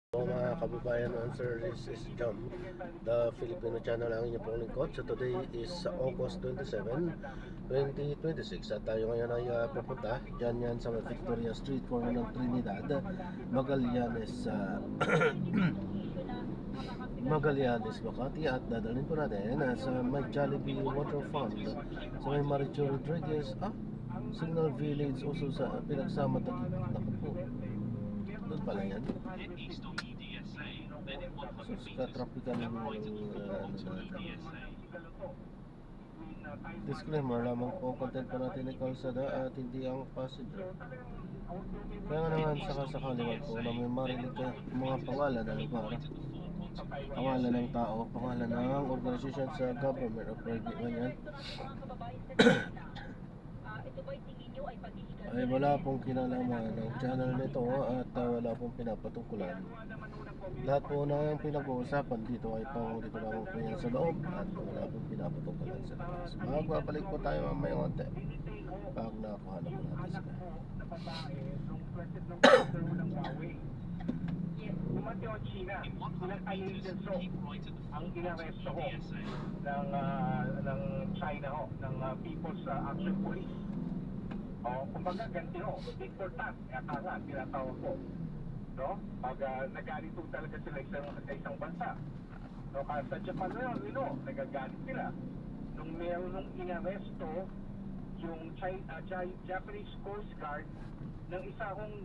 So mga kababayan, sir, this is Jam, the Filipino channel ang inyong pong lingkod. So today is August 27, 2026 at tayo ngayon ay pupunta dyan yan sa Victoria Street, corner ng Trinidad, Magallanes, Magallanes, Makati, at dadalhin po natin sa may Jollibee Waterfront sa may Maricho Rodriguez, Signal Village, also sa Pinagsama Taguig. Naku po, doon pala yan. So, ka-tropical disclaimer lamang po, content pa natin ay kalsada at hindi ang passenger. Kaya nga naman sakasakaliwan po na may marinig ka mga pangalan ng lugar, pangalan ng tao, pangalan ng organisasyon sa government o private ganyan ay wala pong kinalaman ng channel nito at wala pong pinapatungkulan. Lahat po ng pinag-uusapan dito ay pang dito lang po yan sa loob at wala pong pinapatungkulan sa labas. Magbabalik po tayo mamaya konti pag nakakuha na po natin sila. Dumating ang China, ilang agents ang inaresto ho ng China ho, ng People's Action Police. Kumbaga ganti ho, Victor Tan, kaya tinatawag ko. No? Pag nagalit po talaga sila sa isang bansa. No? Sa Japan na yun, nagagalit sila. Nung meron nung inaresto yung Japanese Coast Guard ng isang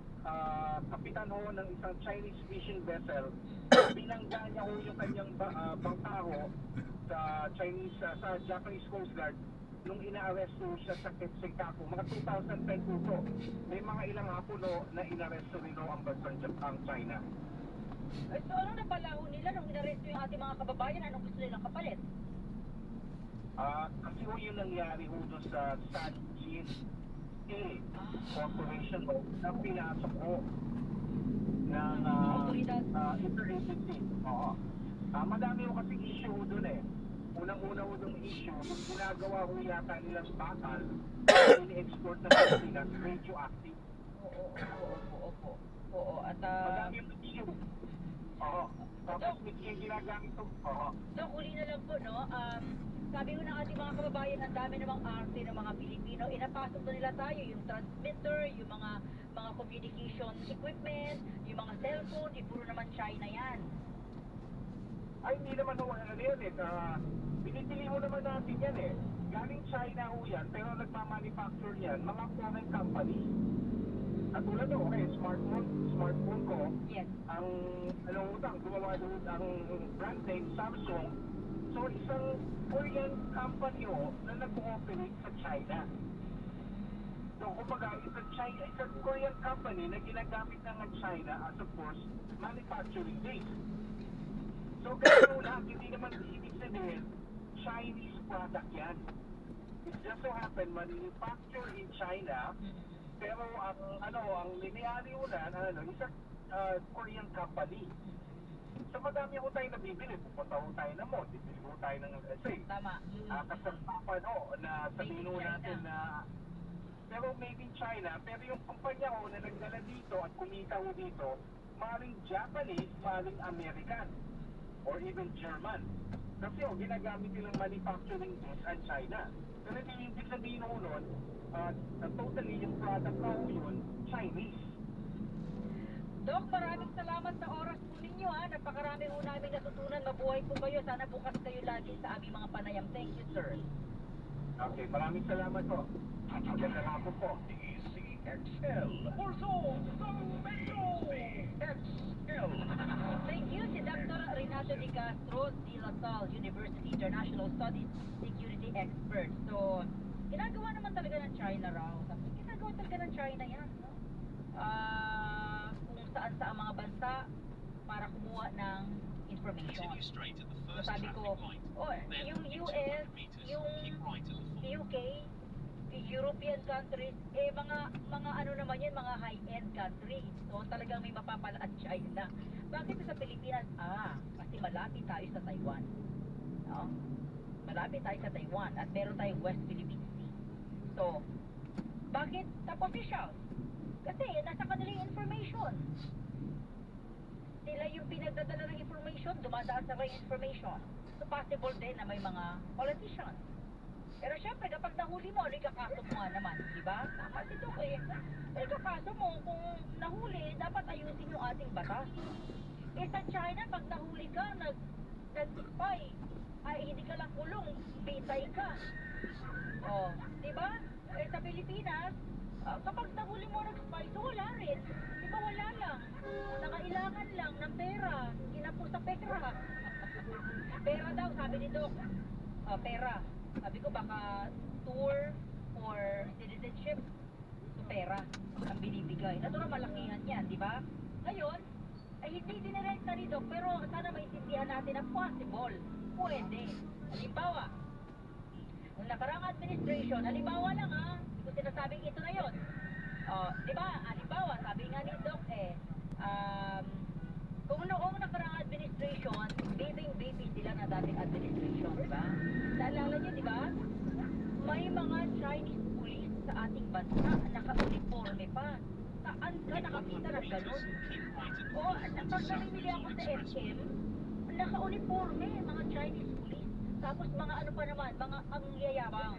kapitan ho ng isang Chinese fishing vessel, binangga niya ho yung kanyang bangka ho sa Japanese Coast Guard nung inaaresto siya sa Senkaku, mga 2010 po. May mga ilang hapon ho na inaresto rin ho ang bansang China. So anong napalaho nila nung inaresto yung ating mga kababayan? Anong gusto nilang kapalit? Kasi ho yung nangyari ho doon sa Sanjin Corporation ho, na pinasok ho ng interagency. Madami ho kasi issue ho doon eh. Unang-una ho doon issue, yung ginagawa ho yata nilang bakal, ini-export na Pilipinas, radioactive. Oo. At madami yung issue. Tapos yung ginagamit ho. So, uli na lang po, no? Sabi ko ng ating mga kababayan, ang dami namang arte ng mga Pilipino. Inapasok na nila tayo, yung transmitter, yung mga communication equipment, yung mga cellphone, puro naman China yan. Ay, hindi naman ho, ano yan eh. Binibili mo naman natin yan eh. Galing China ho yan, pero nagmamanufacture yan, mga foreign company. At tulad ho, okay, smartphone ko, Yes. ang, gumawa doon ang brand name, Samsung. So, isang Korean company ho, na nag-ooperate sa China. So, kumbaga, isang Korean company na ginagamit ng China as of course, manufacturing base. So, kaya lahat, hindi naman ibig sabihin, Chinese product yan. It just so happen, manufactured in China, pero ang lineari ulan, isang Korean company. So, madami ho tayo nabibili. Pupunta ho tayo na mo, bibili ho tayo ng, Tama. kasampapan ho, na sabihin ho natin na, pero made in China, pero yung kumpanya ho na nagdala dito at kumita ho dito, maring Japanese, maring American, or even German. Kasi ginagamit nilang manufacturing goods ang China. Pero hindi ibig sabihin ho nun, totally yung product na ho yun, Chinese. Dok, maraming salamat sa oras po ninyo ha. Napakarami ho namin natutunan. Mabuhay po kayo. Sana bukas kayo lagi sa aming mga panayam. Thank you, sir. Okay, maraming salamat po. Maganda nga po. XL Orso Metro XL. Thank you si Dr. Renato de Castro, de La Salle University International Studies Security Expert. So, ginagawa naman talaga ng China raw. Ginagawa talaga ng China yan. No? Kung saan sa mga bansa para kumuha ng information. So, sabi ko, yung US, yung UK, European countries, mga ano naman yan, mga high-end countries. So, talagang may mapapala at China. Bakit sa Pilipinas? Kasi malapit tayo sa Taiwan. No? Malapit tayo sa Taiwan at meron tayong West Philippine Sea. So, bakit top officials? Kasi nasa kanilang information. Sila yung nagdadala ng information, dumadaan sa right information. So possible din na may mga politicians. Pero syempre, kapag nahuli mo, ano ikakaso mo nga naman, di ba? Tama si Doc eh. Ikakaso mo, kung nahuli, dapat ayusin yung ating batas. Eh sa China, pag nahuli ka, nag-spy, ay hindi ka lang kulong, bitay ka. Oh, di ba? Eh sa Pilipinas, kapag nahuli mo nag-spy, so wala rin. Di ba wala lang? Nakailangan lang ng pera. Inapo sa pera. Pera daw, sabi ni Doc. Pera. Sabi ko baka tour or citizenship. So pera ang binibigay. Natural malakihan yan, di ba? Ngayon, ay hindi dinirect na ni Doc, pero sana maintindihan natin na possible. Pwede. Halimbawa, nung nakaraang administration, halimbawa lang hindi ko sinasabing ito na yun. Di ba, halimbawa, sabi nga ni Doc kung noong nakaraang administration, baby sila na dating administration, di ba? Naalala niyo, di ba? May mga Chinese police sa ating bansa, naka-uniforme pa. Saan ka nakakita na ganun? O, pag namimili ako sa SM, naka-uniforme, mga Chinese police. Tapos mga ano pa naman, mga ang yayabang.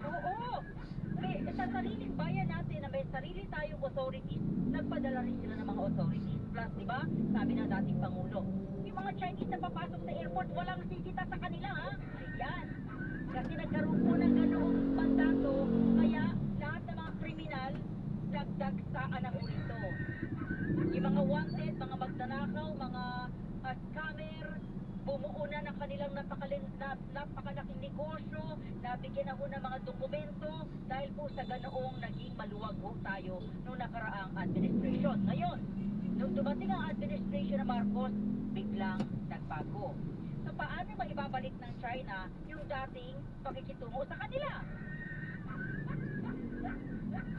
Oo, sa sariling bayan natin na may sarili tayong authorities, nagpadala rin sila ng mga authorities. Plus, di ba, sabi ng dating Pangulo, yung mga Chinese na papasok sa airport, walang sisita sa kanila, ha? Ayan. Kasi nagkaroon po ng ganoong mandato, kaya lahat ng mga kriminal, nagdagsaan ang urito. Yung mga wanted, mga magnanakaw, mga scammer, bumuo na ng kanilang napakalaking negosyo, nabigyan ako ng mga dokumento dahil po sa ganoong naging maluwag po tayo nung nakaraang administration. Ngayon, nung dumating ang administration ng Marcos, biglang nagbago. So paano ba ibabalik ng China yung dating pakikitungo sa kanila?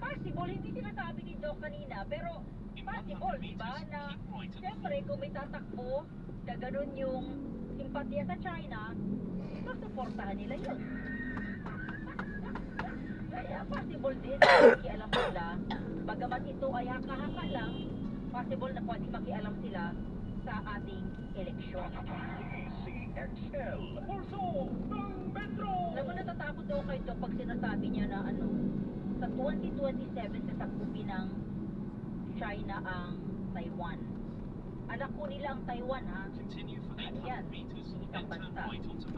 Possible, hindi sinasabi ni Doc kanina, pero possible, di ba, na siyempre kung may tatakbo na ganun yung simpatiya sa China, susuportahan nila yun. Kaya possible din na makialam sila, bagamat ito ay haka-haka lang, possible na pwedeng makialam sila sa ating eleksyon. CXL Pulso ng Metro. Alam mo, natatakot ako kay Doc pag sinasabi niya na sa 2027 kasakupin ng China ang Taiwan. Anak ko nila ang Taiwan, ha? Ano yan? Isang bansa.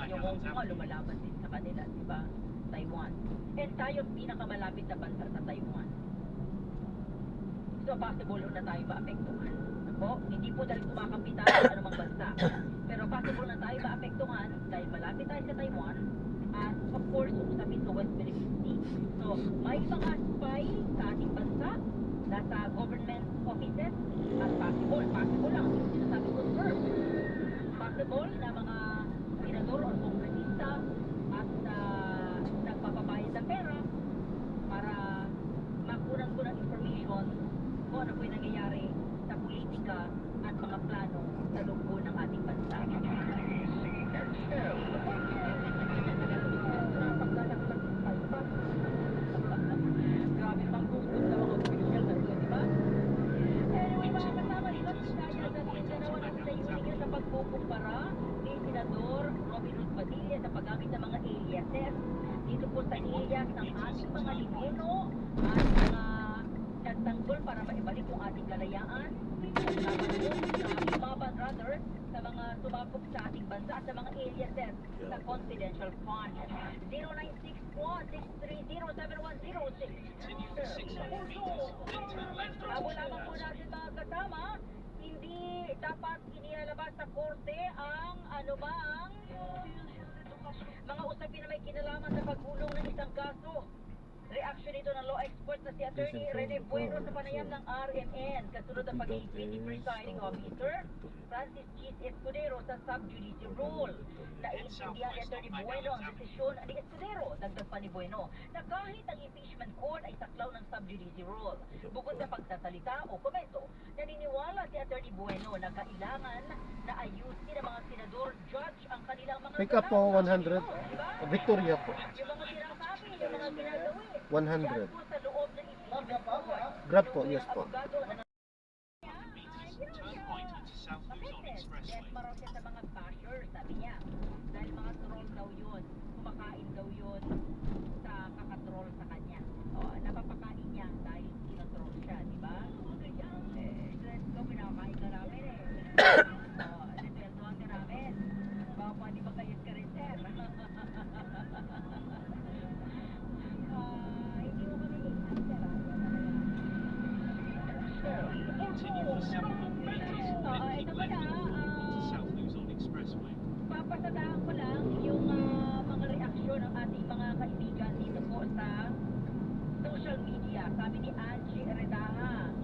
Yung Hong Kong lumalaban din sa kanila, di ba? Taiwan. And tayo ang pinakamalapit na bansa sa Taiwan. So possible na tayo maapektuhan. Ako, hindi po dahil kumakampi tayo sa anumang bansa. Pero possible na tayo maapektuhan dahil malapit tayo sa Taiwan. At of course, usapin sa West Philippine Sea. So, may mga spy sa ating bansa, nasa government offices, at possible lang, yung sinasabi ko, sir, possible na mga senador o kongresista at nagpapabayad ng pera para makunan ko ng information kung ano po yung nangyayari sa politika at mga plano sa loob ng ating bansa. CXL Grabe pang gusto sa mga official na ito, di ba? Anyway, mga kasama, ilang dahil natin ganawa natin sa iuling sa pagkukumpara ni Senador Robin Hood Padilla sa paggamit ng mga aliases dito po sa alias ng ating mga limuno at mga nagtanggol para maibalik yung ating kalayaan. Kasama po sa Baban Brothers sa mga sumabog sa ating bansa at sa mga aliases sa confidential fund. 0961-630-7106. Abo lamang po natin mga kasama, hindi dapat inilalabas sa korte ang anumang mga usapin na may kinalaman sa paggulong ng isang kaso. Reaction ito ng law expert na si Attorney Rene Bueno sa panayam ng RMN kasunod ang pag-ibig presiding officer Francis G. Escudero sa sub-judice rule. Naiintindihan ni Attorney Bueno ang desisyon ni Escudero. Dagdag pa ni Bueno na kahit ang impeachment court ay saklaw ng sub-judice rule. Bukod sa pagsasalita o komento, naniniwala si Attorney Bueno na kailangan na ayusin ng mga senador judge ang kanilang mga Pick up po, 100. Victoria po. yung mga sinasabi, yung mga ginagawa. 100. Yan po sa loob ng impeachment court. Grab po, yes po. Abogado na ma-message. Yes, maraw siya sa mga bashers, sabi niya. Dahil mga troll daw yun. Kumakain daw yun sa kakatroll sa kanya. O, napapakain niya dahil tinotroll siya, di ba? Let's go, pinakakain ka namin eh. O, sitweldohan ka namin. Baka pwede magkayos ka rin, sir. Hindi mo kami iingat, sir. Ito pala, papasadahan ko lang yung mga reaksyon ng ating mga kaibigan dito po sa social media. Sabi ni Angie Redaha.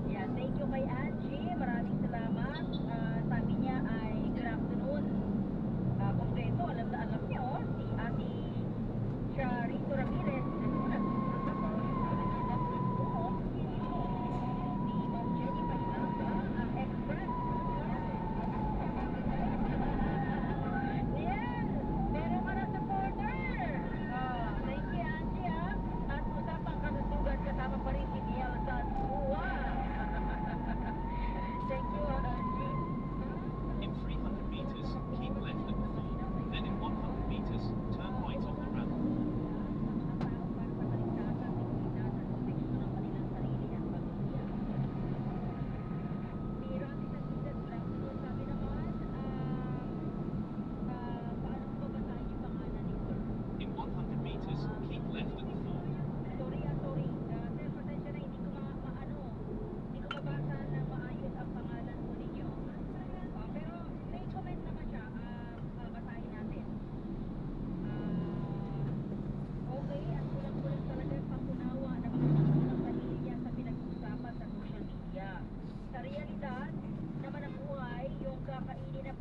Yeah, thank you kay Angie. Maraming salamat. Sabi niya ay good afternoon. Kompleto, alam na alam niyo, si Ate Charito Ramirez.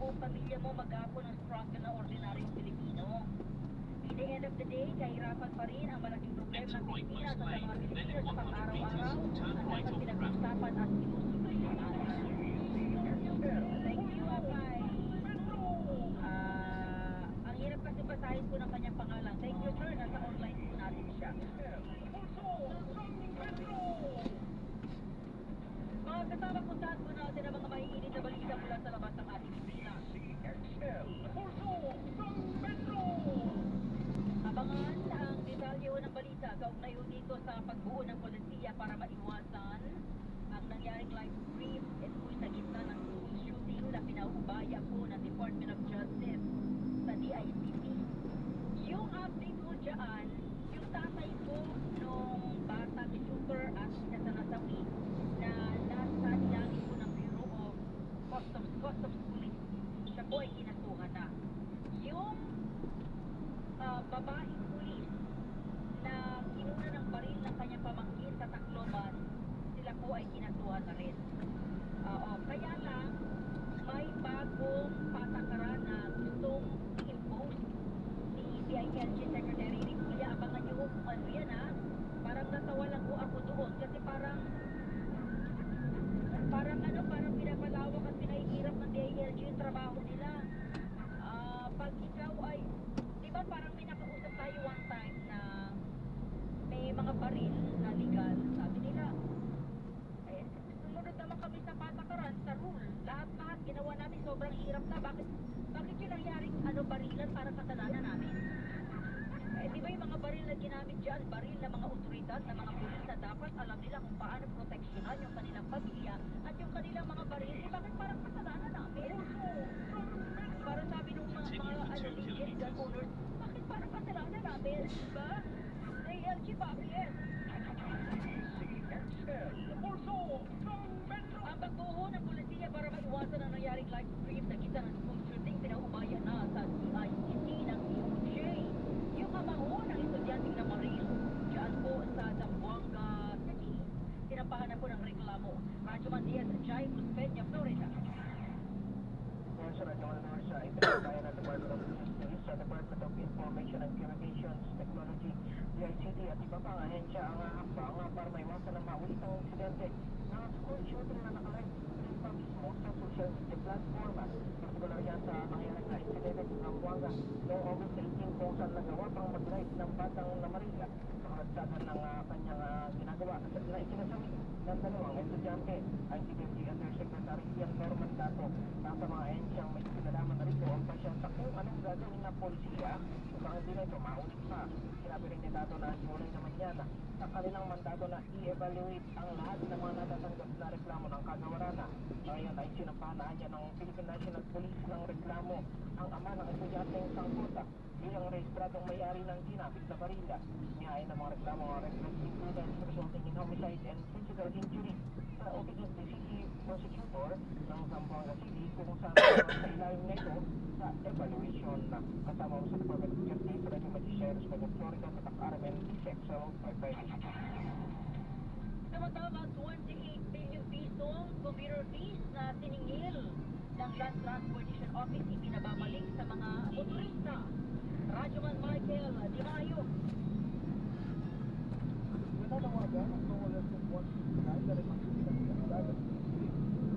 Pamilya mo maghapon ang struggle na ordinaryong Pilipino. In the end of the day, kahirapan pa rin ang malaking problema ng Pilipinas at ang mga Pilipino sa pang-araw-araw ang nasa pinag-usapan at sinusunod. Thank you, Apay. Ang hirap kasi basahin ko ng kanyang pangalan. Thank you, sir. Nasa online po natin siya. Mga kasama, puntahan po natin ang mga maiinit na balita mula sa labas ng ating Pilipinas. Abangan ang detalye ng balita kaugnay dito sa pagbuo ng polisiya para maiwasan ang nangyaring live stream ito sa gitna ng shooting na pinaubaya po ng Department of Justice sa DICT. Yung update ko dyan, yung tatay ko nung batang shooter at nasawi na nasa ilalim po ng Bureau of Customs Police. Siya po ay kinasuhan na. Yung babaeng pulis na kinuna ng baril ng kanyang pamangkin sa Tacloban, sila po ay kinasuhan na rin. Kaya lang, may bagong patakaran na gustong i-impose ni DILG Secretary Rick Villa. Abangan niyo kung ano yan ha. Parang natawa lang po ako doon kasi parang pinapalawak at pinahihirap ng DILG yung trabaho nila. Pag ikaw ay, di ba parang may nakausap tayo one time na may mga baril na legal, sabi nila, sumunod naman kami sa patakaran, sa rule, lahat ginawa namin, sobrang hirap na, bakit yung nangyaring barilan para kasalanan namin? Di ba yung mga baril na ginamit dyan, baril na mga otoridad, na mga pulis na dapat alam nila kung paano proteksyonan yung kanilang pamilya at yung kanilang mga baril, bakit parang kasalanan namin? Para sabi nung mga legit gun owners, bakit parang kasalanan namin? Diba? DILG, bakit? Ang pagbuho ng polisiya para maiwasan ang nangyaring live stream na kita ng school shooting pinaubaya na sa DICT ng DOJ. Yung amaho ng estudyanteng na Maril dyan po sa Zamboanga City, tinampahan na po ng reklamo. Radyo Mandias, Jai Peña, Florida. Sa Department of Information and Communications Technology, DICT at iba pang ahensya ang hakbang para maiwasan ang maulitang insidente ng school shooting na nakalive pa mismo sa social media platform. Partikular yan sa nangyayari na insidente ng Zamboanga noong August 18 kung saan nagawa pang mag-live ng batang na Marila sa kalatsagan ng kanyang ginagawa na ikinasabi ng dalawang estudyante ay si DILG Undersecretary Ian Norman Dato polisiya, upang hindi na ito maulit pa. Sinabi rin ni Dato na July naman yan sa kanilang mandato na i-evaluate ang lahat ng mga natatanggap na reklamo ng kagawaran. Ngayon ay sinampahan niya ng Philippine National Police ng reklamo ang ama ng estudyanteng sangkot bilang rehistradong may-ari ng ginamit na barila. Niyain ng mga reklamo ang reckless imprudence resulting in homicide and physical injury. Sa Office of the City Prosecutor ng Zamboanga City kung saan sa ilalim na ito sa evaluation na kasama mo sa Department of Justice, Radio Magisteros, Pagod Florida, sa RMN, Sexual, Samantala, 28 billion pisong computer fees na siningil ng Land Transportation Office ipinababalik sa mga motorista. Radyoman Michael Di Mayo. Nananawagan ang kawalan ng buwan na rin ang pinagkakalagan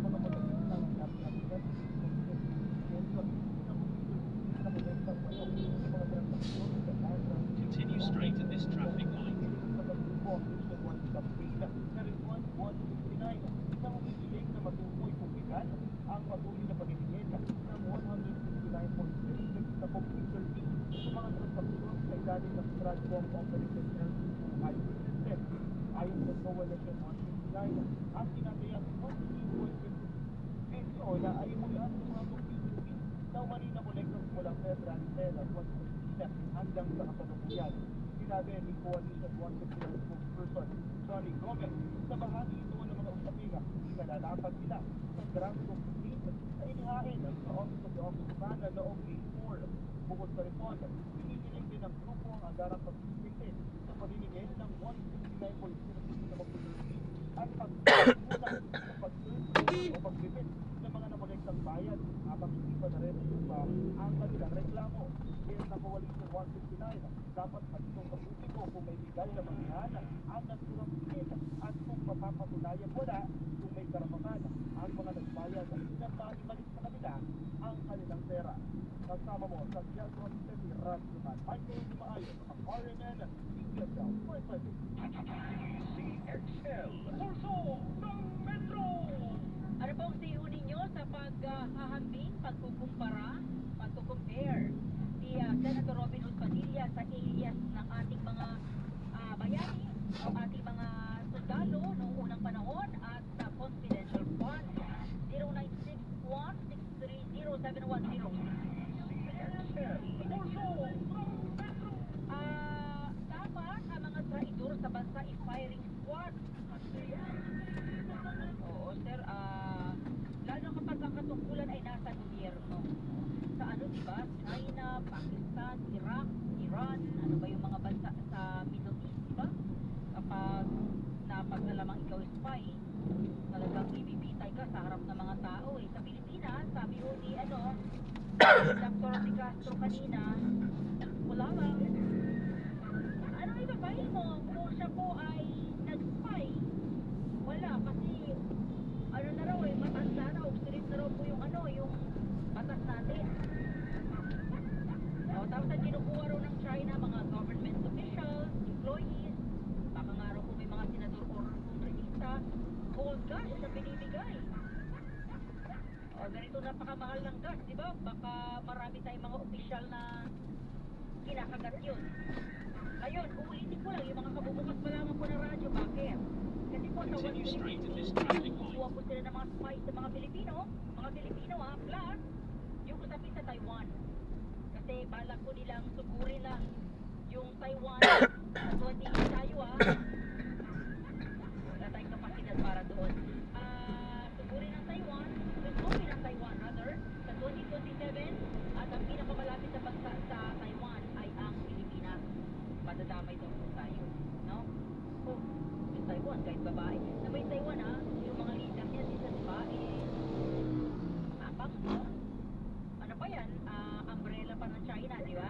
mga motorista ng kapitalisan Continue straight at this traffic light. ang patuloy na pagiging ng 159.36 na computer fee sa mga transaksyon sa ilalim ng Stratcom Operating IT System. Ayon sa Coalition 159, ang tinatayang 1.50 peso na ay mulaan sa mga computer fee na umani na kolektor mula Federal Retail at 1.50 hanggang sa kasalukuyan. Sinabi ni Coalition 159 spokesperson Johnny Gomez sa bahagi ito ng mga usapina ikalalapat nila sa draft complaint na inihain sa Office of the Ombudsman na noong May 4. Bukod sa report, pinipiling din ng grupo ang agarang pag-ispite sa paniningil ng 159.06 na computer at pag-ulang sa pag-survey o pagbibit ng mga namolektang bayad habang hindi pa na-review pa ang kanilang reklamo. Ngayon na Coalition 159, dapat magtong sa publiko kung may legal na mangyana ang nagsurang bilis at kung mapapatunayan wala kung may karapatan ang mga nagbayad at sinabang ibalik sa kanila ang kanilang pera. Kasama mo sa Quezon City Radyoman Michael Di Mayo ng RMN CSL 420. CXL, Pulso ng Metro! Ano po ang siyo ninyo sa paghahambing, pagkukumpara, pagkukumpare ni Senator Robin Hood Padilla sa alias ng ating mga bayani o ating mga sundalo noong unang panahon at sa confidential fund 0961-630-7106. CXL, Pulso ng Metro! Dapat ang mga traidor sa bansa i-firing squad. Oo, sir. Lalo kapag ang katungkulan ay nasa gobyerno. Sa ano, diba? China, Pakistan, Iraq, Iran, ano ba yung mga bansa sa Middle East, diba? Kapag napag-alamang ikaw spy, talagang ibibitay ka sa harap ng mga tao eh. Sa Pilipinas, sabi ho ni Dr. De Castro kanina, wala lang. Ano ibabahin mo kung siya po ay nag-spy? Wala, kasi ano na raw eh, matanda na, obsolete na raw po yung yung batas natin. Tapos ang kinukuha raw ng China, mga government officials, employees, baka nga raw kung may mga senador or kongresista, gold cash na binibigay. Ganito napakamahal ng gas, di ba? Baka marami tayong mga opisyal na kinakagat yun. Ngayon, uulitin ko lang yung mga kabubukas pa lamang po ng radyo. Bakit? Kasi po sa Continue straight at this traffic light. kukuha po sila ng mga spies sa mga Pilipino plus yung usapin sa Taiwan. Kasi balak ko nilang sugurin lang yung Taiwan sa 20 tayo wala tayong kapasidad para doon. Sugurin ng Taiwan, sugurin ng Taiwan rather, sa 2027 at ang pinakamalapit na bansa sa Taiwan ay ang Pilipinas. Madadamay daw po tayo, no? Oh, yung Taiwan, kahit babae. Na may Taiwan yung mga leader niya dito, diba? Matapang, no? Ano pa yan? Umbrella pa ng China, di ba?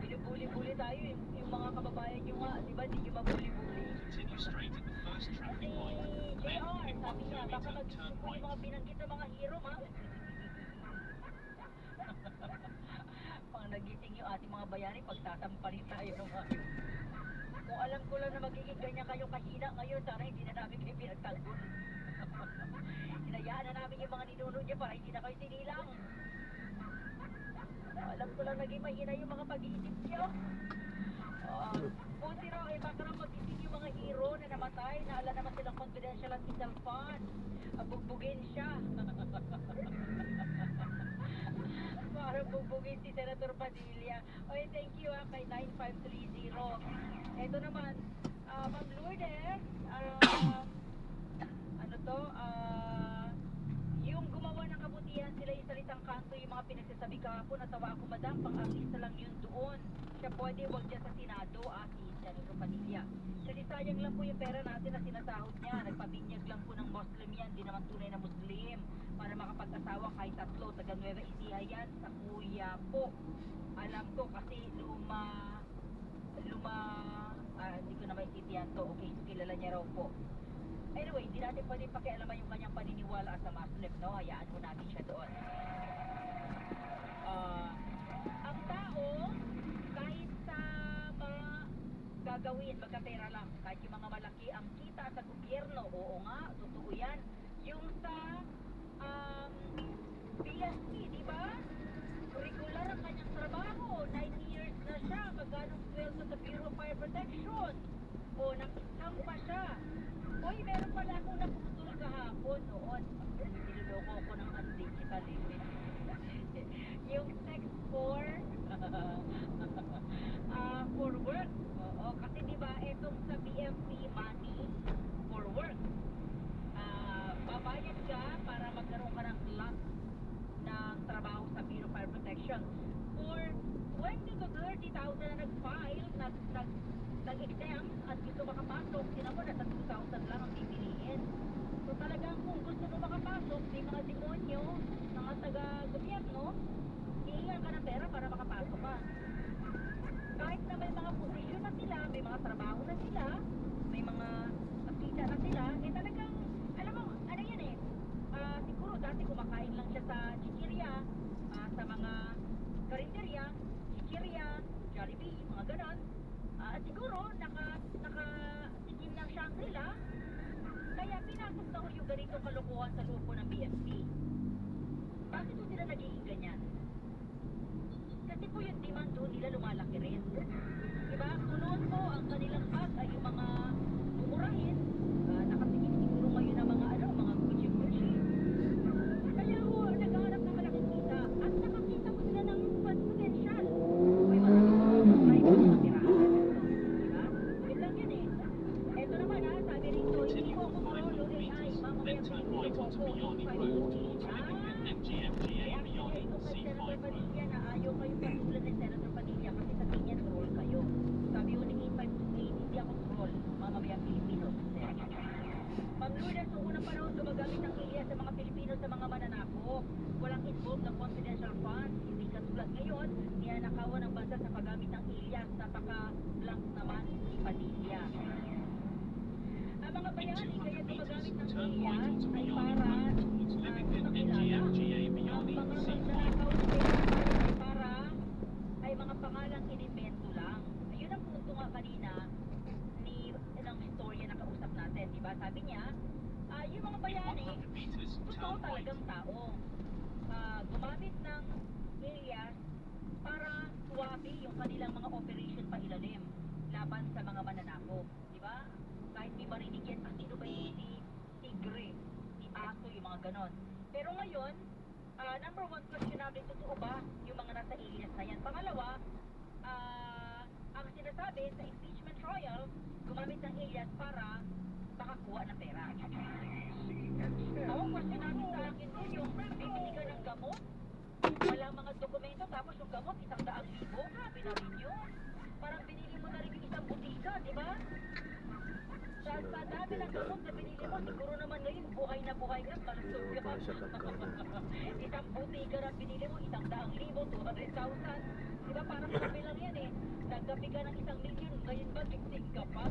Binubuli-buli tayo, yung mga kababayan nyo nga, di ba? Di nyo mabuli-buli. Continue straight at the first traffic light. Then, JR, in 1 sabi niya, baka kilometer, mag-isip turn po yung right. mga binanggit na mga hero, ma. Mga nagising yung ating mga bayani, pagtatampanin tayo naman. Kung alam ko lang na magiging ganyan kayo kahina ngayon, sana hindi na namin kayo pinagtanggol. Hinayaan na namin yung mga ninuno niya para hindi na kayo sinilang. Alam ko lang naging mahina yung mga pag-iisip niyo. Buti raw ay baka raw magising yung mga hero na namatay na ala naman silang confidential at vital fund. Bugbugin siya. Para bugbugin si Senator Padilla. Okay, thank you kay 9530. Ito naman, Ma'am Lourdes, ano to, yung gumawa ng kabutihan sila yung salitang kanto, yung mga pinagsasabi kahapon, natawa ako, madam, pang-artista lang yun doon. Siya pwede, wag dyan sa Senado, si Senator Padilla. Kasi sayang lang po yung pera natin na sinasahod niya. Nagpabinyag lang po ng Muslim yan, di naman tunay na Muslim. Para makapag-asawa kahit tatlo, taga Nueva Ecija yan, sa Kuya po. Alam ko kasi hindi ko na maintindihan to. Okay, so kilala niya raw po. Anyway, hindi natin pwede pakialaman yung kanyang paniniwala sa Muslim, no? Hayaan mo natin siya doon. Ang tao, kahit sa mga gagawin, magkapera lang, kahit yung mga malaki ang kita sa gobyerno, oo nga, totoo yan. Yung sa BSP, di ba? Regular ang kanyang trabaho, 9 years na siya, magkano sweldo sa Bureau of Fire Protection. O, nag-scam pa siya. Hoy, meron pala akong naputol kahapon noon. Niloloko ko ng undigital yung text for work. Oo, kasi di ba itong sa BFP money for work. Babayad ka para magkaroon ka ng lot ng trabaho sa Bureau of Fire Protection. For 20 to 30,000 na nag-file, nag-exam at gusto makapasok, sinabi na sa 2,000 lang ang pipiliin. So talagang kung gusto mo makapasok, may mga demonyo, mga taga-gobyerno, hihingan ka ng pera para makapasok ka. Kahit na may mga posisyon na sila, may mga trabaho na sila, may mga nakita na sila, talagang, alam mo, ano yan siguro dati kumakain lang siya sa chichirya, sa mga karinderya, chichirya, Jollibee, mga ganon. Siguro, naka-tigim ng Shangri-La, kaya pinasok na yung ganitong kalokohan sa loob ng BFP. Bakit po sila nagiging ganyan? Kasi po yung demand doon nila lumalaki rin. Diba? Kunoon po ang kanilang bag ay yung mga mumurahin. Nakatingin siguro ngayon ng mga mga Gucci. Kaya ho, naghahanap ng malaking kita. At nakakita mo sila ng potential. May marami po mga tirahan. Diba? Yun lang yun Ito naman sabi rito, hindi ko kumorolo AI. Mamamaya Then turn right onto Miani Road towards Olympian MGMGA Miani C5 Road. Na ayaw kayong patulan ni Senator Padilla kasi sabihin niya troll kayo. Sabi ko ni 8528, hindi ako troll. Mamamaya Pilipino. Ma'am Lourdes, noong unang panahon gumagamit ng Ilya sa mga Pilipino sa mga mananakop. Walang involved ng confidential funds. Hindi katulad ngayon, niyanakawan ng bansa sa paggamit ng Ilya. Napaka-blank naman si Padilla. Ang mga bayani kaya gumagamit ng Turn Ilya right onto ay Miani para Road towards Olympian MGMGA Miani C5 Road. Ay mga pangalang inimbento lang. Ayun ang punto nga kanina ng istorya na kausap natin, di ba? Sabi niya, yung mga bayani, 100 meters, totoo turn right. talagang tao. Gumamit ng alias para suwabi yung kanilang mga operation pa ilalim laban sa mga mananakop, di ba? Kahit di marinig yan, sino ba yung si tigre, si aso, yung mga ganon. Pero ngayon, number one question natin, totoo ba yung mga nasa alias na yan? Pangalawa, ang sinasabi sa impeachment trial, gumamit ng alias para makakuha ng pera. Ang question natin sa akin din, yung bibili ka ng gamot, wala mga dokumento, tapos yung gamot, 100,000, grabe na rin yun. Parang binili mo na rin yung isang butika, di ba? Sa dami ng gamot na binili mo, siguro naman ngayon, buhay na buhay ka, malusog ka. Isang butika na binili mo, 100,000, 200,000. Di ba parang sabi lang yan naggabi ka ng 1,000,000, ngayon ba tigtig ka pa?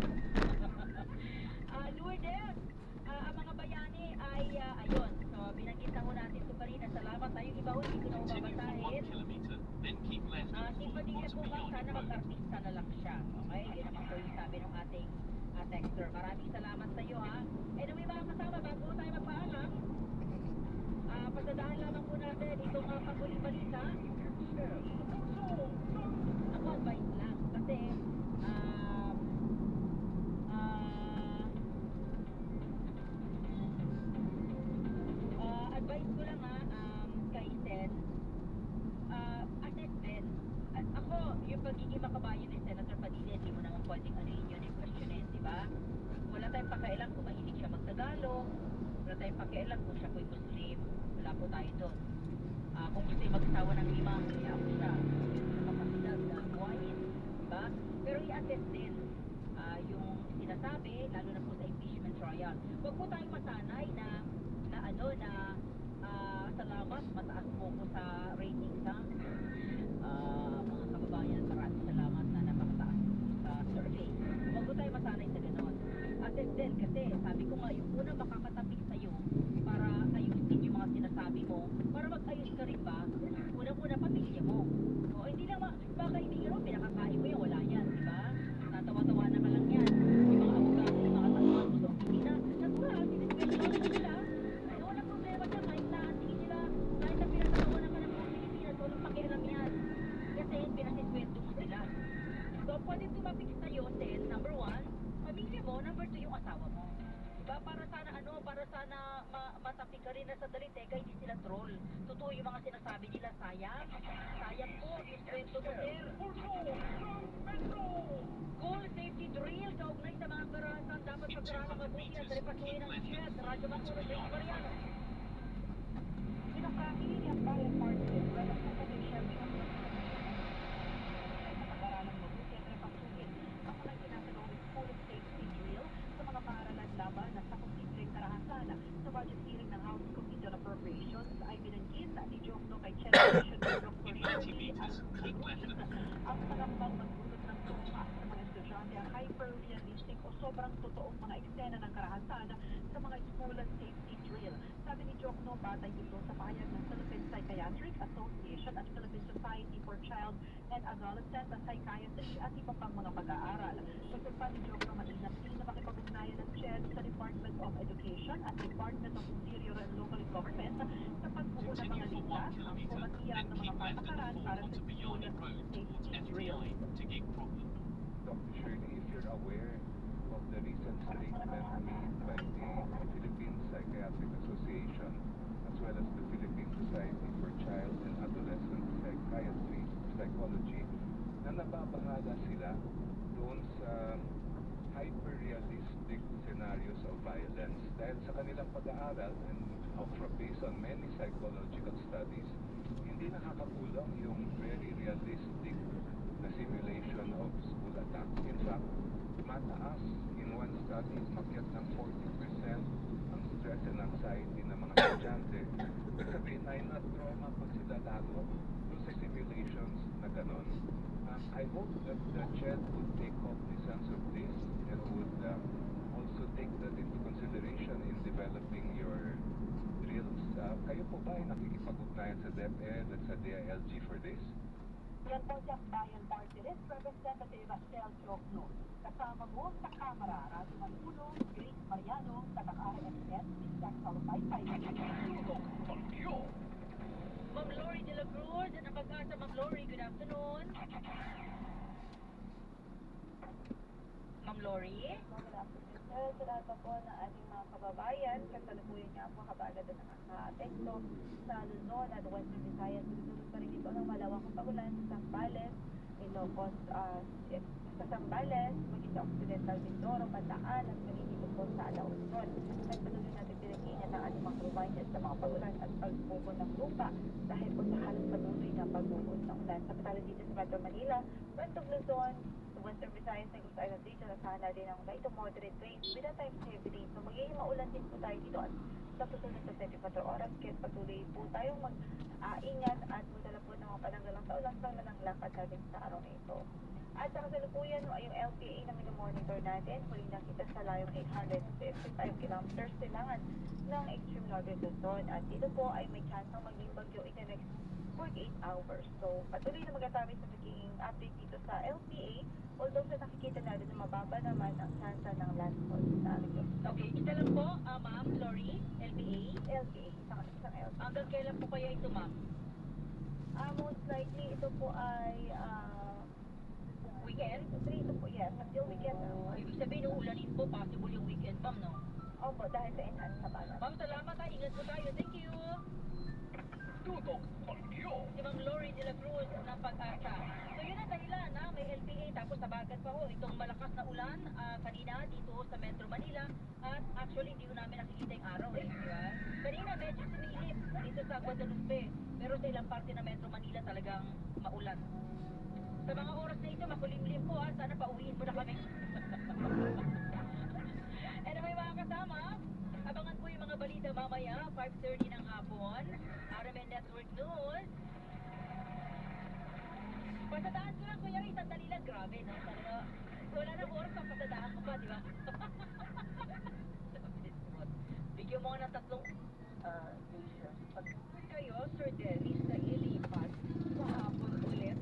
Lourdes, ang mga bayani ay, ayun, so binanggit na ho natin ito pa rin, salamat tayo, iba ho, hindi ko na Continue for 1 babasahin. kilometer, then keep left Si Padilla onto po bang Miani sana Road. mag-artista na lang siya. Okay, yun naman po yung sabi ng ating texter. Maraming salamat sa iyo Anyway mga kasama, bago tayo magpaalam, pasadaan lamang po natin itong panguling balita. Ako advice lang kasi advice ko lang kay Sen, assess din. At ako, yung pagiging makabayan ni Senator Padilla, hindi mo naman pwedeng anuhin yun yung questionin, di ba? Wala tayong pakialam kung mahilig siya magtagalog, wala tayong pakialam kung siya po'y Muslim, wala po tayo doon. Kung gusto yung mag-asawa ng 5, kaya po siya, kapasidad na buhayin, di ba? Pero i-assess din yung sinasabi, lalo na po sa impeachment trial. Huwag po tayong masanay na salamat, mataas po ko sa ratings mga kababayan, maraming salamat na napakataas po sa survey. Huwag po tayo masanay sa ganon. Assess din kasi sabi ko nga, yung unang makakatapik sa'yo para ayusin yung mga sinasabi mo, para mag-ayos ka rin ba, unang-una pamilya mo. O hindi lang mga kaibigan mo, pinakakain mo yan, wala yan, di ba? Natawa-tawa na ka lang yan. Yung mga abogado, yung mga tatuan mo sa opisina, natural, sinisipesyon nila. Ay, walang problema siya, kahit na sige sila, kahit na pinatatawa na ka ng mga Pilipinas, walang pakialam yan. Kasi pinasisweldo mo sila. So, pwede tumapik sa'yo, Sen, number 1, pamilya mo, number 2, yung asawa mo. Diba? Para sana matapik ka rin na sa dali, teka, hindi sila troll. Totoo yung mga sinasabi nila, sayang. Sayang po, yung sweldo mo, Sir. Goal safety drill, kaugnay sa mga karahasan, dapat pag-aralan mabuti at repasuhin ng jet. Radyo Makulo, James Mariano. Pinakahili ang bayan party list, representative Shelby ng pag-aralan mabuti at repasuhin ang mga ginagawang school safety drill sa mga paaralan laban at sa posibleng karahasan. Sa budget hearing ng House Committee on Appropriations ay binanggit ni Jokno kay Chairman Dr. Shirley ang pangambang magbutot ng tuwa sa mga estudyante ang hyper-realistic o sobrang totoong mga eksena ng karahasan sa mga school safety drill. Sabi ni Jokno, batay ito sa pahayag ng Philippine Psychiatric Association at Philippine Society for Child and Adolescent Psychiatry at iba pang mga pag-aaral. Gusto pa ni Jokno mainam din na makipag-ugnayan ng CHED sa Department of Education at Department of Interior and Local Government sa pagbuo ng mga ligtas ang kumatiyak ng mga patakaran para sa school safety drill. Dr. Shirley, if you're aware of the recent statement made by the Philippine Psychiatric Association as well as the Philippine Society for Child and Adolescent Psychology na nababahala sila doon sa hyper-realistic scenarios of violence dahil sa kanilang pag-aaral and based on many psychological studies, hindi nakakatulong yung very realistic na simulation of school attacks. In fact, mataas in one study, makyat ng 40% ang stress and anxiety ng mga estudyante. Sabihin na na-trauma pa sila lalo doon sa simulations na ganon. I hope that the CHED would take cognizance of this and would also take that into consideration in developing your drills. Kayo po ba ay nakikipag-ugnayan sa DepEd at sa DILG for this? Yan po siyang bayan party list, Representative Rachel Jokno. Kasama mo sa Kamara, Radyo Manpulo, Grace Mariano, taga-RSS, Bisdak Salpay-Pay. Ma'am Lori de la Cruz, at ang pag-asa, Ma'am Lori, good afternoon. Ma'am Lori? Sa lahat po ng ating mga kababayan, kasalukuyan niya po kabagan na nakaka-apekto sa Luzon at Western Visayas. Susunod pa rin ito ng malawang pagulan sa Zambales, Ilocos, sa Zambales, maging sa Occidental Mindoro, Bataan, at magiging po sa Alauzon. Nagpatuloy natin pinag-iingat ang ating mga kababayan sa mga pagulan at pagbubo ng lupa dahil po sa halos patuloy na pagbubo ng ulan. Samantala dito sa Metro Manila, West of Luzon, Western Visayas, Negros Island Region, nasahan natin ng light to moderate rains with a times heavy rain. So magiging maulan din po tayo dito at sa susunod sa 24 oras. Kaya patuloy po tayong mag-ingat at magdala po ng mga pananggalang sa ulan pang lakad natin sa araw na ito. At sa kasalukuyan, yung LPA na monitor natin, huling nakita sa layong 855 kilometers silangan ng extreme northern Luzon. At dito po ay may chance ng maging bagyo in the next 48 hours. So patuloy na magkatabi sa magiging update dito sa LPA. Although sa nakikita natin na mababa naman ang chance ng landfall sa amin. Okay, isa lang po, Ma'am Lori, LPA. LPA, isang LPA. Hanggang kailan po kaya ito, Ma'am? Most likely, ito po ay Weekend? 3 to po, yes. Until weekend na. Ibig sabihin, uulanin po, possible yung weekend, ma'am, no? Opo, dahil sa enhanced na balat. Ma'am, salamat ha. Ingat po tayo. Thank you. Tutok Bagyo. Si Ma'am Lori de la Cruz ng Pag-asa. So yun ang dahilan na may LPA tapos nabagat pa ho itong malakas na ulan kanina dito sa Metro Manila at actually hindi ko namin nakikita yung araw eh. Di ba? Kanina medyo sumilip dito sa Guadalupe pero sa ilang parte ng Metro Manila talagang maulan. Sa mga oras na ito makulimlim po sana pauwiin mo na kami. Anyway mga kasama, abangan po yung mga balita mamaya, 5:30 ng hapon, RMN Network News. Pasadaan ko lang kuya, isang dali lang, grabe, no? Talaga, wala nang oras ang pasadaan ko pa, di ba? Bigyan mo nga ng tatlong, pag kayo, Sir Dennis, na ilipat sa hapon ulit,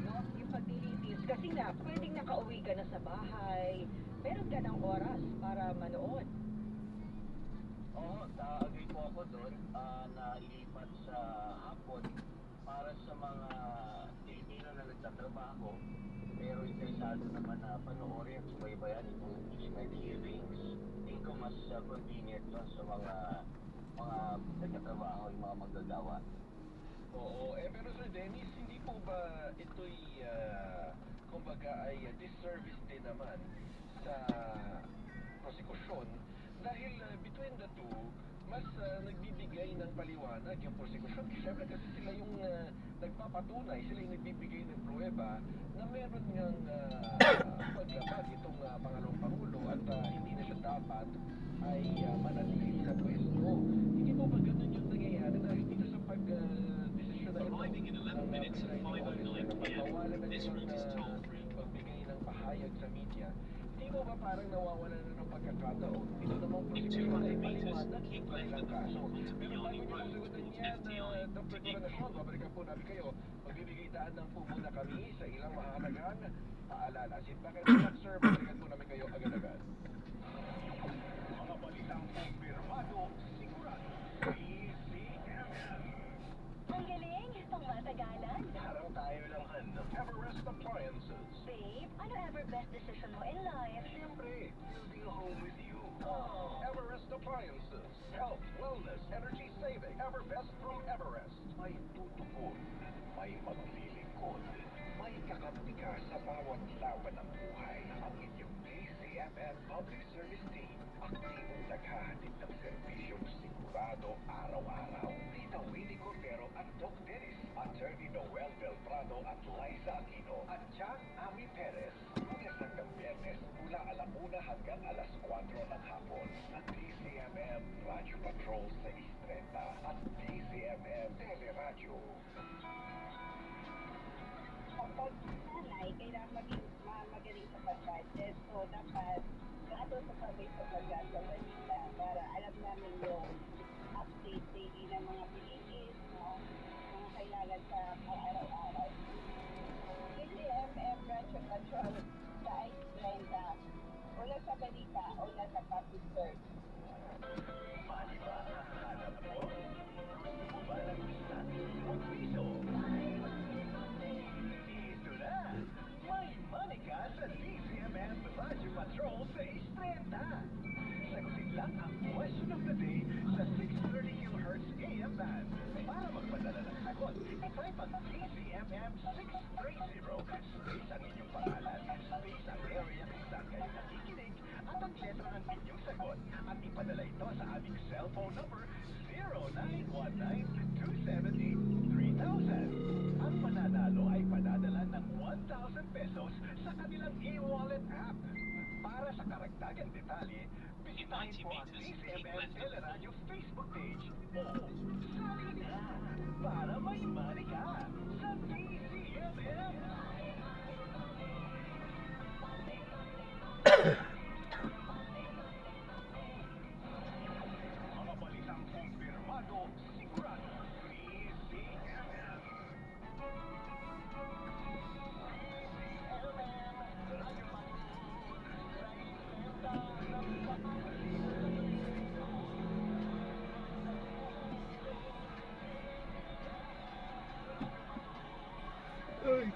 no? Yung paglilitis, kasi nga, pwedeng nakauwi ka na sa bahay, meron ka ng oras para manood. Oo, agree po ako doon na ilipat sa hapon para sa mga Pilipino na nagtatrabaho pero interesado naman na panoorin at subaybayan itong GMA hearings. Tingin ko mas convenient doon sa mga nagtatrabaho, yung mga manggagawa. Oo, pero Sir Dennis, hindi po ba ito'y, kumbaga ay disservice din naman sa prosekusyon dahil between the two, mas nagbibigay ng paliwanag yung prosekusyon. Siyempre kasi sila yung nagpapatunay, sila yung nagbibigay ng pruweba na meron ngang paglabag itong Pangalawang Pangulo at hindi na siya dapat ay manatili sa pwesto. Hindi po ba ganun yung nangyayari dahil dito sa pag-desisyon na ito Arriving in 11 minutes at 5:09 p.m. This route is toll-free. pagbigay ng pahayag sa media, hindi mo ba parang nawawala na ng pagkakataon? Ito namang In prosecution 200 ay meters, paliwanag keep ng left kanilang at the kaso. fourth onto Pero bago Biani niyo Road masagutan towards yan, FTI Dr. to Coronasyon, babalikan po namin kayo. Magbibigay daan ng po muna kami sa ilang mahalagang paalala. Sit back and relax, sir. Babalikan po namin kayo agad-agad. Mga balitang kumpirmado, sigurado, PCMM. Ang galing, pangmatagalan. Parang tayo lang Everest Appliances. Babe, ano ever best decision mo in life? Siyempre, building a home with you. Everest Appliances. Health, wellness, energy saving. Everbest from Everest. May tutukod. May maglilingkod. May kakampi ka sa bawat laban ng buhay. Ang inyong PCMM Public Service Team. Aktibong naghahatid ng serbisyong sigurado araw-araw. Tita Winnie Cordero at Doc Dennis. Attorney Noel Beltrado at Liza Aquino. At Jack Ami Perez. Lunes hanggang Biyernes mula 1:00 hanggang 4:00 ng hapon. At DCMM Radio Patrol sa 6:30 at DCMM Teleradyo. Kapag nanay, kailangan maging magaling sa pag-budget. So, dapat ato sa survey sa pag-budget nila para alam namin yung update daily ng mga bilihin, no? Mga kailangan sa araw-araw. PCMM Radio Patrol sa Islanda. Una sa balita, una sa public search. Hanap mo? Gusto mo ba ng isang piso? Ito na! May money ka sa DCMM Radio Patrol sa 6:30. Sagutin lang ang question of the day sa 630 kHz AM band. Para magpadala ng sagot, i-type ang DCMM 630. Space ang inyong pangalan, space ang area kung saan kayo nakikinig, at ang letra ng inyong sagot. At ipadala ito sa aming cellphone number 0919-278-3000. Ang mananalo ay padadala ng 1,000 pesos sa kanilang e-wallet app. Para sa karagdagang detalye, bisitahin po ang DCMM Teleradyo Facebook page. O, sali na para may money ka sa DCMM! Mga balitang kumpirmado, sigurado, DCMM!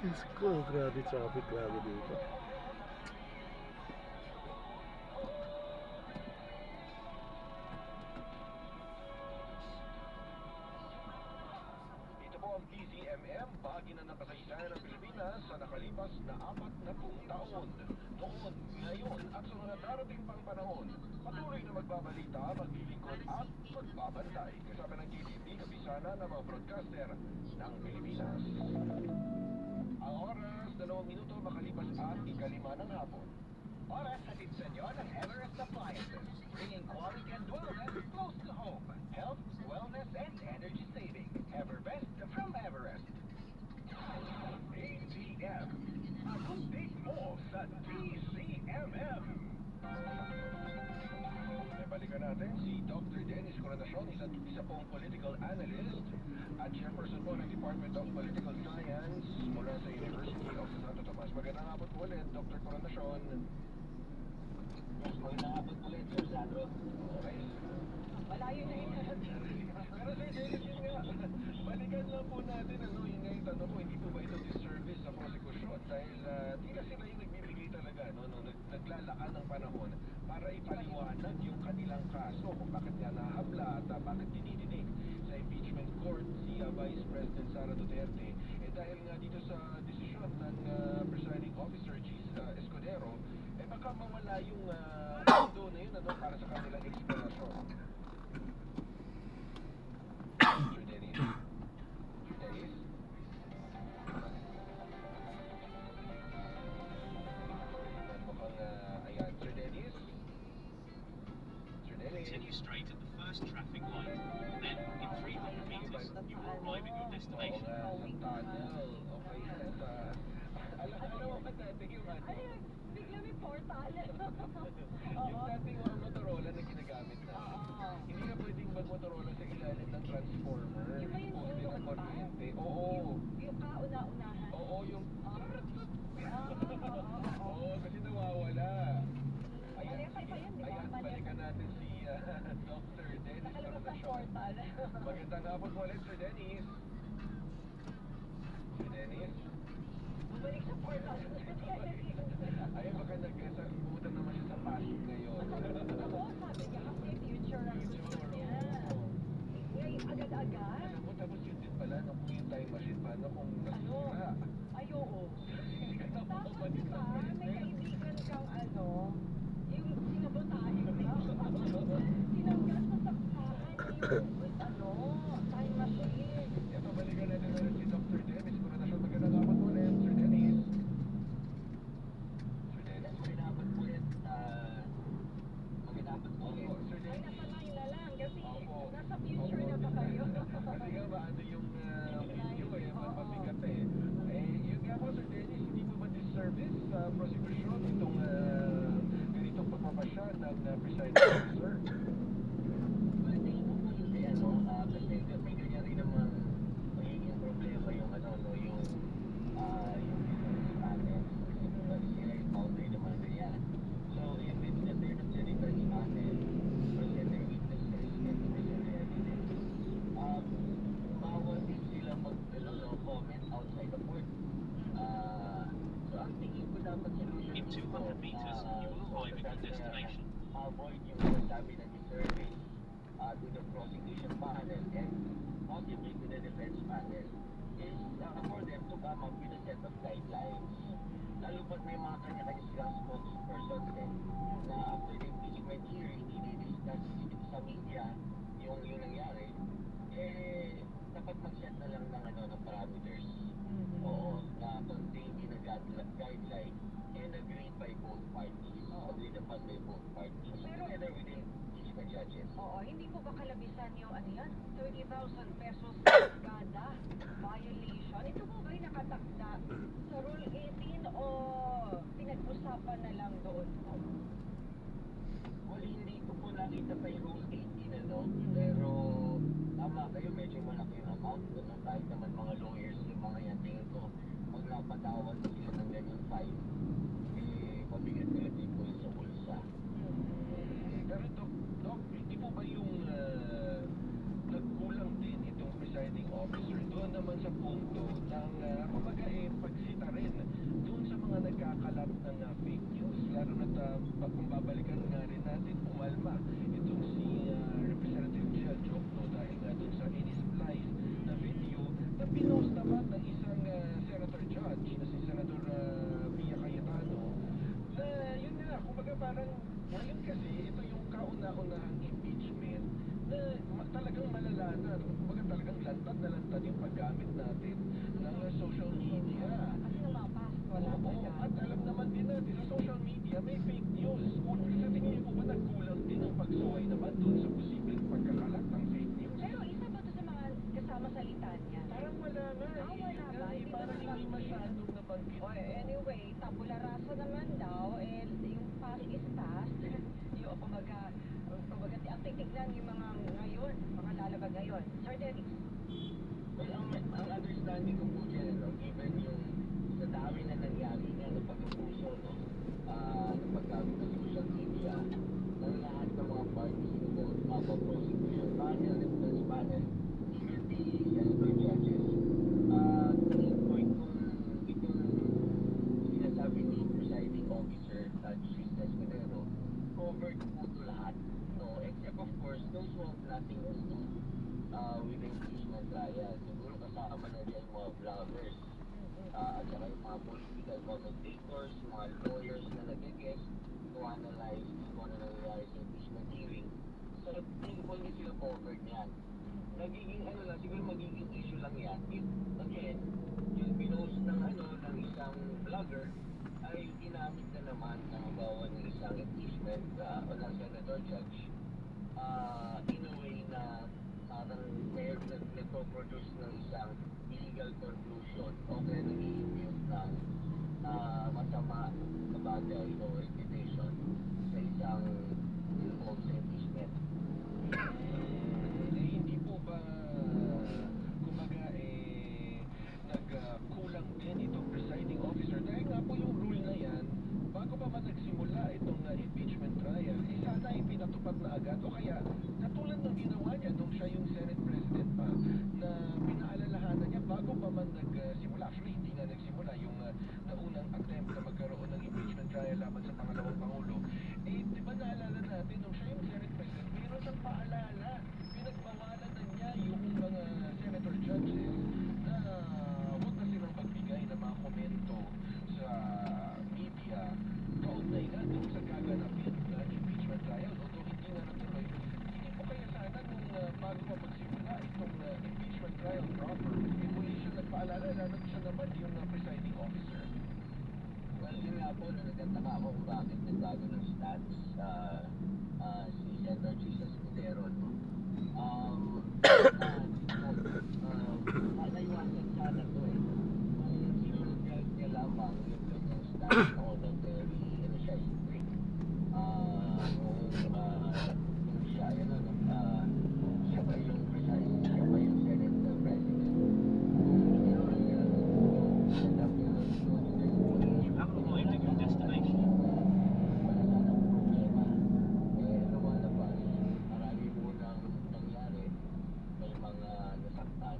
Diyos ko, grabe traffic lagi dito. Ito po ang PCMM, bahagi na ng kasaysayan ng Pilipinas sa nakalipas na 40 taon. Noon, ngayon, at sa mga darating pang panahon, patuloy na magbabalita, maglilingkod at magbabantay. Kasama ng GTV, kabisana ng mga broadcaster ng Pilipinas. Ang oras, 2 minuto makalipas at 5:05 ng hapon. Oras hatid sa inyo ng Everest Appliances, bringing quality and wellness close to home. Health, wellness, and energy saving. Everbest from Everest. ATM. Update mo sa PCMM. Balikan natin si Dr. Dennis Coronation, isa pong political analyst at chairperson po ng Department of Political Science mula sa University of Santo Tomas. Magandang hapon po ulit, Dr. Coronation. Magandang hapon ulit, Sir Sandro. Okay. Malayo na yun. Pero Sir Dennis, yun nga, balikan lang po natin, yun nga yung tanong ko, hindi po ba ito disservice sa prosecution? Dahil tila sila yung nagbibigay talaga, naglalaan ng panahon para ipaliwanag yung kanilang kaso kung bakit nga nahabla at bakit dinidinig sa impeachment court si Vice President Sara Duterte. Dahil nga dito sa desisyon ng presiding officer Gis Escudero, baka mawala yung mundo na yun para sa kanilang explanation. Sir Dennis? Sir Dennis? Mukhang, ayan, Sir Dennis? Sir Dennis? Continue straight at the first traffic light. Then, in 300 meters, you will arrive at your Oo destination. nga, sa tunnel. Okay, alam mo ba dati yung Bigla may portal. yung dating Motorola na ginagamit na. Hindi ka pwedeng mag-Motorola sa ilalim ng transformer. Yung ba yung Poste ng ulo kuryente. Oo. Yung kauna-unahan. Oo, yung... Oo. Oo, kasi nawawala. Mali pa yun, di ba? Ayan, Mali. balikan natin si Dr. Dennis Nakalabas ng Coronation. portal. Magandang hapon po ulit, Sir Dennis. Sir Dennis? Bumalik sa portal. Ayun, baka pumunta naman siya sa past ngayon. Oo, sabi niya kasi future ang gusto niya. Ngayon, agad-agad. Alam mo, tapos yun din pala, kung yung time machine, paano kung nasira? Ay, oo. Hindi ka na Tapos, mabalik di ba, ng may kaibigan kang yung sinabotahe ka. Tinanggal sa saksahan yung time machine. Ito, balikan natin ulit si Dr. Dennis Coronation. Magandang hapon po ulit, Sir Dennis. Sir Dennis? Magandang hapon ulit, magandang hapon ulit. Opo, Sir Ay, Dennis. nasa line na lang kasi Opo. nasa future na ba kayo? Kasi nga maano yung video mabigat yun nga po, Sir Dennis, hindi po ba disservice sa prosecution itong ganitong pagpapasya ng presiding officer? Well, tingin ko po hindi, kasi may ganyan rin naman magiging problema yung yung business natin. Kasi sila yung boundary naman ganyan. So, if it's the third of the defense natin, present their witnesses and present their evidence, bawal din sila comment outside the court. So, ang tingin ko dapat solution In 200 meters, you will arrive at your destination. avoid yung sinasabi ng disservice to the prosecution panel and possibly to the defense panel is for them to come up with a set of guidelines. Lalo pat may mga kanya-kanya silang spokespersons na after the impeachment hearing, i-discuss sa media yung nangyari, dapat mag-set na lang ng parameters. Oo, na contained in a guideline and agreed by both parties. Agreed upon by both parties. Together with the impeachment judges. Oo, hindi po ba kalabisan yung 30,000 pesos kada violation? Ito po ba'y nakatakda sa Rule 18 o pinag-usapan na lang doon po? Well, hindi ko po nakita pa yung Rule 18, pero tama kayo, medyo malaki yung amount. Kahit naman mga lawyers, yung mga yan, tingin ko, pag napatawad sila ng ganyan fine, mabigat talaga po yung sa bulsa. Pero Doc, hindi po ba yung nagkulang din itong presiding officer doon naman sa punto ng kumbaga pag protesta rin doon sa mga nagkakalat ng fake news. Lalo na kung babalikan nga rin natin, umalma itong si Representative Jill Jokno dahil nga doon sa in-splice na video na pinost naman ng isang senator judge na si Senator Pia Cayetano na yun nga, kumbaga parang ngayon kasi ito yung kauna-unahang impeachment na talagang malala na, kumbaga talagang lantad na lantad yung paggamit natin ng social media. Kasi lumapas, wala pa Oo, yan. at alam naman din natin sa social media may fake news. Sa tingin niyo po ba nagkulang din ang pagsuway naman doon sa posibleng pagkakalat ng fake news? Pero isa ba ito sa mga kasama sa litanya? Parang wala na. Wala ba? Hindi ba Parang hindi masyadong nabanggit. Oh, anyway, tabula rasa naman daw, yung past is past. Yung kumbaga, ang titignan yung mga ngayon, mga lalabag ngayon. Sir Dennis. Well, ang understanding ko po dyan, no, given yung sa dami na nangyari na ng pag-uso, no, ng paggamit ng social media, ng lahat ng mga parties involved, prosecution panel, defense panel, even the senator judges, tingin ko itong sinasabi ni presiding officer, Justice Escudero, covered po ito lahat, no, except of course those who have nothing to do with the impeachment trial. Siguro kasama na dyan yung mga vloggers, at saka yung mga political commentators, mga lawyers na nag-guest to analyze kung ano nangyayari sa impeachment hearing. So, tingin ko hindi sila covered niyan. Nagiging ano lang, siguro magiging issue lang yan. If, again, yung pinost ng isang vlogger ay ginamit na naman ng bawa ng isang impeachment o ng senator judge in a way na parang may nagpo-produce ng isang illegal conclusion o kaya nag-i-impute ng masama na bagay o reputation sa isang involved sa impeachment. Hindi po ba kumbaga nagkulang din itong presiding officer dahil nga po yung rule na yan bago pa man nagsimula itong impeachment trial sana ay pinatupad na agad o kaya katulad ng ginawa niya nung siya yung Senate President pa na pinaalalahanan niya bago pa man nagsimula, actually hindi nga nagsimula yung naunang attempt na magkaroon ng impeachment trial laban sa pangalawang Pangulo di ba naalala natin nung siya yung Senate President mayroon siyang paalala, pinagbawalan na niya yung mga senator judges na huwag na silang magbigay ng mga komento sa media kaugnay nga dun sa gaganapin na impeachment trial although hindi nga natuloy hindi po kaya sana nung bago pa magsimula itong impeachment trial proper muli siya nagpaalala lalo siya naman yung presiding officer. Well, yun nga po na nagtataka ako kung bakit nagbago ng stats si Senator Jesus Escudero, no? Naiwasan sana to kung sinunod niya lamang yung kanyang stats ako na very, siya strict. Kung siya, siya ba yung presiding, siya ba yung Senate President? You have arrived at your destination. Wala sanang problema. Lumalabas, marami po nang nangyari. May mga nasaktan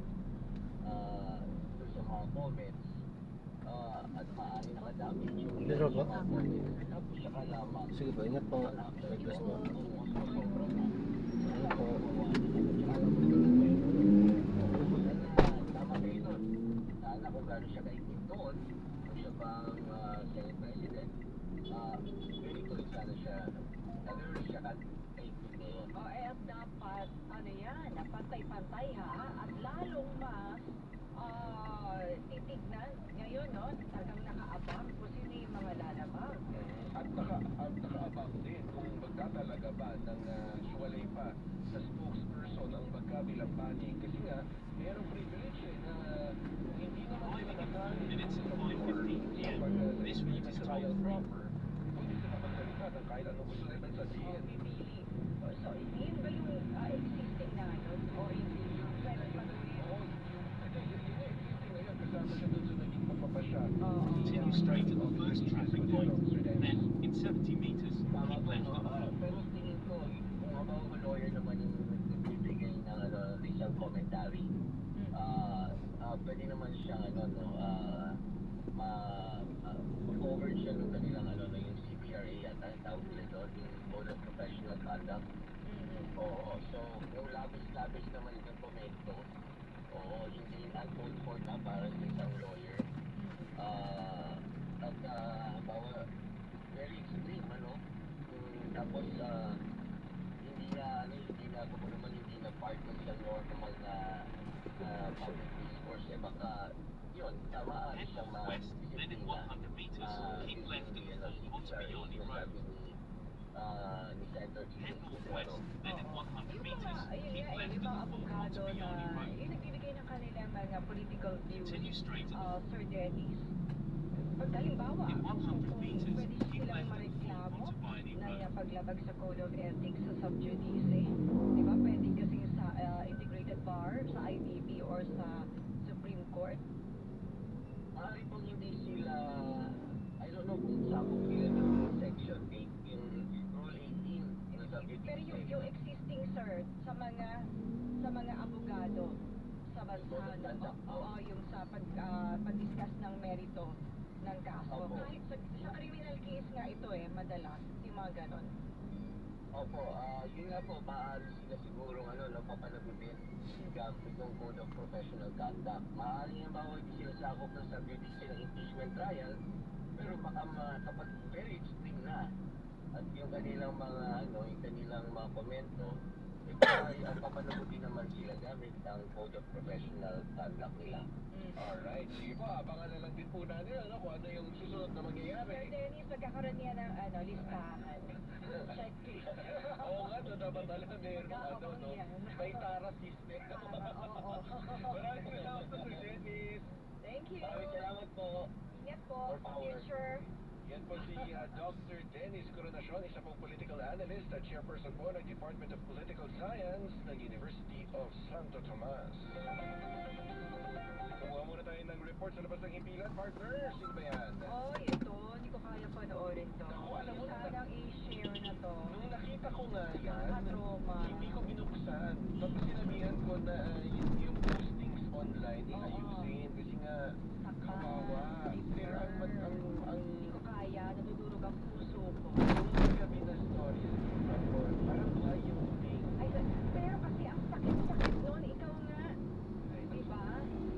doon sa mga comments at maaari nakadamit yung Pero ba? mga comments. Tapos saka lamang Sige po, ingat po nga. Ligtas po. Ingat po. Tama kayo doon. Sana kung gano'n siya kaigit doon, kung siya pang Senate President, very good sana siya. Gano'n siya kaigit ngayon. At dapat, pantay-pantay ha, at lalong mas titignan ngayon, no? Talagang nakaabang kung sino yung mga lalabang. At nakaabang din kung magtatalaga ba ng hiwalay pa na spokesperson ang magkabilang panig kasi nga mayroong privilege na hindi naman sila nakali Minutes sa at 5:15 p.m. This route is trial toll-free. proper. Pwede sila magsalita ng kahit anong gusto nila sabihin. Pipili. So, yun ba yung existing na ano? O hindi yung pwede patuloy? Oo, yun yung existing ngayon kasama siya dun sa naging pagpapasya. Continue straight at the first traffic point. Then, in 70 meters, Tama keep po, left. no? Pero tingin ko, kung about lawyer naman yung nagbibigay ng isang commentary, pwede naman siya, covered siya ng kanilang yung CPRA at ang tawag nila doon, yung Code of Professional Conduct. Oo, so yung labis-labis naman yung dokumento, hindi uncalled for na para sa isang lawyer. At bawa, very extreme, tapos hindi na part ng isang normal na public discourse, baka yun, maaari siyang Then in 100 meters, keep left at the full Montepioni Road. Ni Senator Head northwest, then in 100 meters, Ayun keep nga, left yung at mga the full abogado na Montepioni Road. yung nagbibigay ng kanilang mga political views, Continue straight at Sir Dennis. Pag halimbawa, In 100 kung meters, pwede keep silang left at the full mareklamo Montepioni na Road. paglabag sa Code of Ethics sa subjudice, di ba? Pwede kasi sa integrated bar, sa IBP or sa Supreme Court. Maaari pong hindi sila, I don't know kung sakop nila ng Section 8, yung Rule 18 ng subjudice. Pero yung existing, sir, sa mga abogado sa bansa na yung sa pag-discuss ng merito ng kaso. Opo. Kahit sa criminal case nga ito madalas, yung mga ganon. Opo, yun nga po, maaari sila siguro papanagutin gamit ng Code of Professional Conduct. Maaari nga ba hindi sila sakop ng subjudice ng impeachment trial, pero baka kapag very extreme na, at yung kanilang mga komento, papanagutin naman sila gamit ang Code of Professional Conduct nila. Alright, sige po, abangan na lang din po natin kung ano yung susunod na Sir mangyayari. Dennis, magkakaroon niya ng listahan. Checklist. Oo nga, dapat alam meron may tara system. Oo. Maraming salamat po, Sir Dennis. Thank you. Maraming salamat po. Ingat po. More power. Future. Yan po si Dr. Dennis Coronacion, isa pong political analyst at chairperson po ng Department of Political Science ng University of Santo Tomas. Kumuha muna tayo ng report sa labas ng himpilan, partner. Sino ba yan? Ito. Hindi ko kaya panoorin to. Naku, alam mo na. Sanang i-share na to. Nung nakita ko nga yan, Nakaka-trauma. hindi ko binuksan. Tapos sinabihan ko na yung postings online, ayusin. Kasi nga, kawawa. Pero Hindi ko kaya. Nadudurog ang puso ko. yung gabi na stories, parang why yung thing. Ay, pero kasi ang sakit-sakit nun. Ikaw nga. Diba?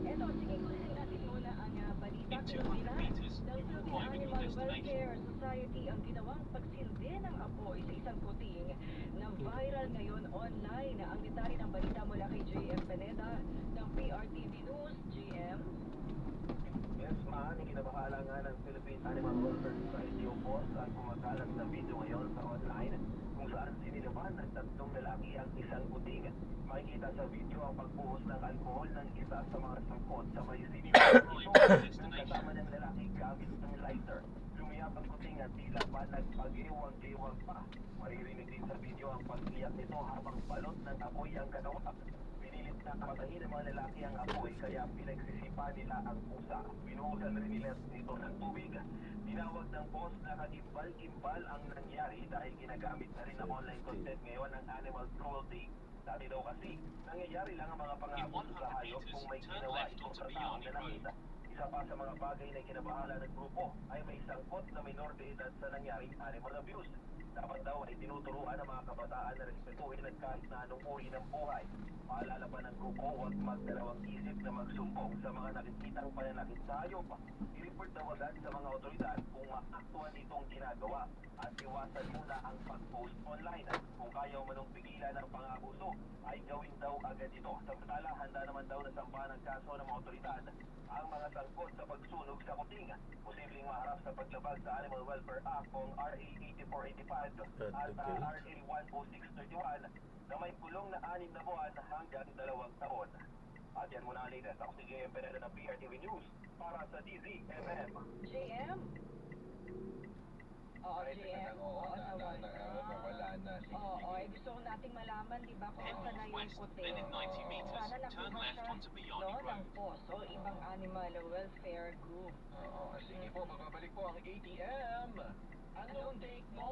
Eto, sige, kunin natin muna ang balita. In Pero 200 meters, ng you will Philippine arrive at your Animal destination. Welfare Society ang ginawang pagsindi ng apoy sa isang kuting na viral ngayon online. Ang detalye ng balita mula kay JM Pineda ng PRTV News. JM? Yes, ma'am, ikinabahala nga ng Philippine Animal Welfare Society o POS ang kumakalat na video ngayon sa online kung saan sinilaban ng tatlong lalaki ang isang kuting. Makikita sa video ang pagbuhos ng alkohol ng isa sa mga sangkot sa may sinilaban ito. Kasama ng lalaki gamit ng lighter. Lumiyap ang kuting at tila pa nagpag-iwang-iwang pa. Maririnig din sa video ang pag-iyak nito habang balot ng apoy ang katawa. Pinilit na kapatahin ng mga lalaki ang apoy kaya pinagsisipa nila ang pusa. Binuhusan rin nila ito ng tubig. Tinawag ng boss na kagimbal-gimbal ang nangyari dahil ginagamit na rin ang online content ngayon ng animal cruelty. Dati daw kasi, nangyayari lang ang mga pang-aabuso sa hayop kung may ginawa ito sa taong nanakita. Isa pa sa mga bagay na kinabahala ng grupo ay may sangkot na minor de edad sa nangyaring animal abuse. Dapat daw ay tinuturuan ng mga kabataan na respetuhin at kahit na anong uri ng buhay. Paalala pa ng grupo huwag magdalawang isip na magsumbong sa mga nakikitang pananakit sa hayop. I-report daw agad sa mga otoridad kung maaktuan itong ginagawa at iwasan muna ang pag-post online. Kung kaya manong pigilan ang pang-abuso, ay gawin daw agad ito. Samantala, handa naman daw na sampahan ng kaso ng mga otoridad ang mga sangkot sa pagsunog sa kuting. Posibleng maharap sa paglabag sa Animal Welfare Act kung RA 8485 at RA 10631 na may kulong na 6 na buwan hanggang 2 taon. At yan muna ang latest. Ako si JM Pineda ng PRTV News para sa DZMM. JM? Oo, JM. Oo, Nawala na. Oo, gusto ko nating malaman, di ba, kung Head saan na yung northwest, puti. then in 90 meters, Sana turn nakuha left siya, onto Beyond no, Road. ng POSO, ibang animal welfare group. Oo, sige po, magbabalik po ang ATM. Anong take mo?